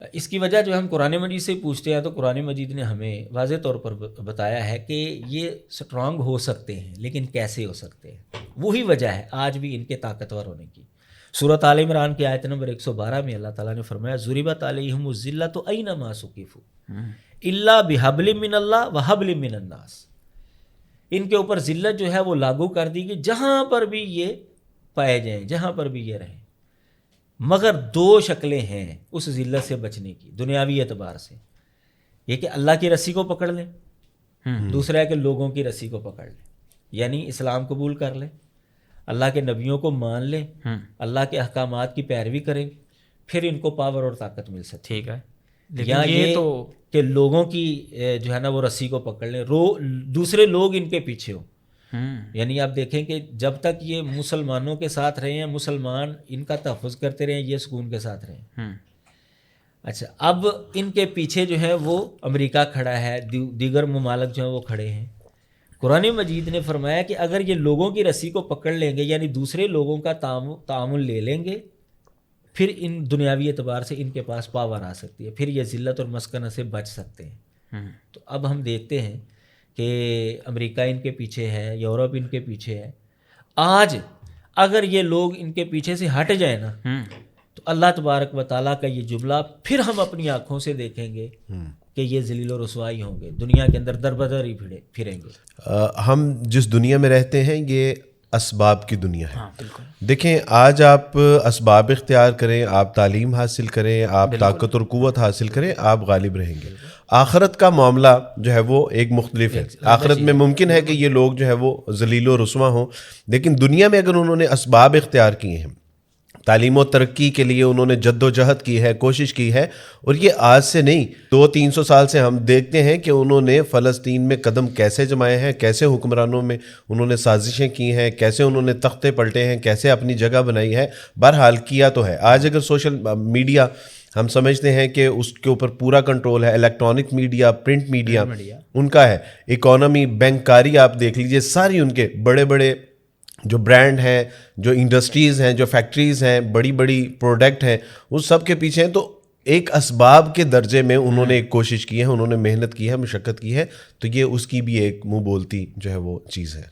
اس کی وجہ جو ہم قرآن مجید سے پوچھتے ہیں تو قرآن مجید نے ہمیں واضح طور پر بتایا ہے کہ یہ سٹرانگ ہو سکتے ہیں، لیکن کیسے ہو سکتے ہیں؟ وہی وجہ ہے آج بھی ان کے طاقتور ہونے کی۔ سورۃ آل عمران کی آیت نمبر 112 میں اللہ تعالیٰ نے فرمایا ضربت علیہم الذلۃ اینما ثقفوا الا بحبل من اللہ وحبل من الناس، ان کے اوپر ذلت جو ہے وہ لاگو کر دی گئی جہاں پر بھی یہ پائے جائیں، جہاں پر بھی یہ رہیں، مگر دو شکلیں ہیں اس ذلت سے بچنے کی دنیاوی اعتبار سے، یہ کہ اللہ کی رسی کو پکڑ لیں، دوسرا ہے کہ لوگوں کی رسی کو پکڑ لیں، یعنی اسلام قبول کر لیں، اللہ کے نبیوں کو مان لیں، اللہ کے احکامات کی پیروی کریں، پھر ان کو پاور اور طاقت مل سکتی۔ ٹھیک ہے، یا یہ تو کہ لوگوں کی جو ہے نا وہ رسی کو پکڑ لیں، دوسرے لوگ ان کے پیچھے ہوں۔ یعنی آپ دیکھیں کہ جب تک یہ مسلمانوں کے ساتھ رہے ہیں، مسلمان ان کا تحفظ کرتے رہے ہیں، یہ سکون کے ساتھ رہے ہیں۔ اچھا، اب ان کے پیچھے جو ہے وہ امریکہ کھڑا ہے، دیگر ممالک جو ہیں وہ کھڑے ہیں۔ قرآن مجید نے فرمایا کہ اگر یہ لوگوں کی رسی کو پکڑ لیں گے، یعنی دوسرے لوگوں کا تعامل لے لیں گے، پھر ان دنیاوی اعتبار سے ان کے پاس پاور آ سکتی ہے، پھر یہ ذلت اور مسکنت سے بچ سکتے ہیں۔ تو اب ہم دیکھتے ہیں کہ امریکہ ان کے پیچھے ہے، یورپ ان کے پیچھے ہے۔ آج اگر یہ لوگ ان کے پیچھے سے ہٹ جائیں نا تو اللہ تبارک و تعالیٰ کا یہ جملہ پھر ہم اپنی آنکھوں سے دیکھیں گے کہ یہ ذلیل و رسوائی ہوں گے، دنیا کے اندر در بدر ہی پھریں گے۔ ہم جس دنیا میں رہتے ہیں یہ اسباب کی دنیا ہے۔ دیکھیں، آج آپ اسباب اختیار کریں، آپ تعلیم حاصل کریں، آپ طاقت اور قوت حاصل کریں، آپ غالب رہیں گے۔ آخرت کا معاملہ جو ہے وہ ایک مختلف ہے۔ آخرت میں ممکن ہے کہ یہ لوگ جو ہے وہ ذلیل و رسوا ہوں، لیکن دنیا میں اگر انہوں نے اسباب اختیار کیے ہیں، تعلیم و ترقی کے لیے انہوں نے جد و جہد کی ہے، کوشش کی ہے، اور یہ آج سے نہیں 200-300 سال سے ہم دیکھتے ہیں کہ انہوں نے فلسطین میں قدم کیسے جمائے ہیں، کیسے حکمرانوں میں انہوں نے سازشیں کی ہیں، کیسے انہوں نے تختے پلٹے ہیں، کیسے اپنی جگہ بنائی ہے۔ بہرحال کیا تو ہے۔ آج اگر سوشل میڈیا ہم سمجھتے ہیں کہ اس کے اوپر پورا کنٹرول ہے، الیکٹرانک میڈیا، پرنٹ میڈیا ان کا ہے، اکانومی، بینک کاری آپ دیکھ لیجئے، ساری ان کے بڑے بڑے جو برانڈ ہیں، جو انڈسٹریز ہیں، جو فیکٹریز ہیں، بڑی بڑی پروڈکٹ ہیں، اس سب کے پیچھے ہیں۔ تو ایک اسباب کے درجے میں انہوں نے ایک کوشش کی ہے، انہوں نے محنت کی ہے، مشقت کی ہے، تو یہ اس کی بھی ایک منہ بولتی جو ہے وہ چیز ہے۔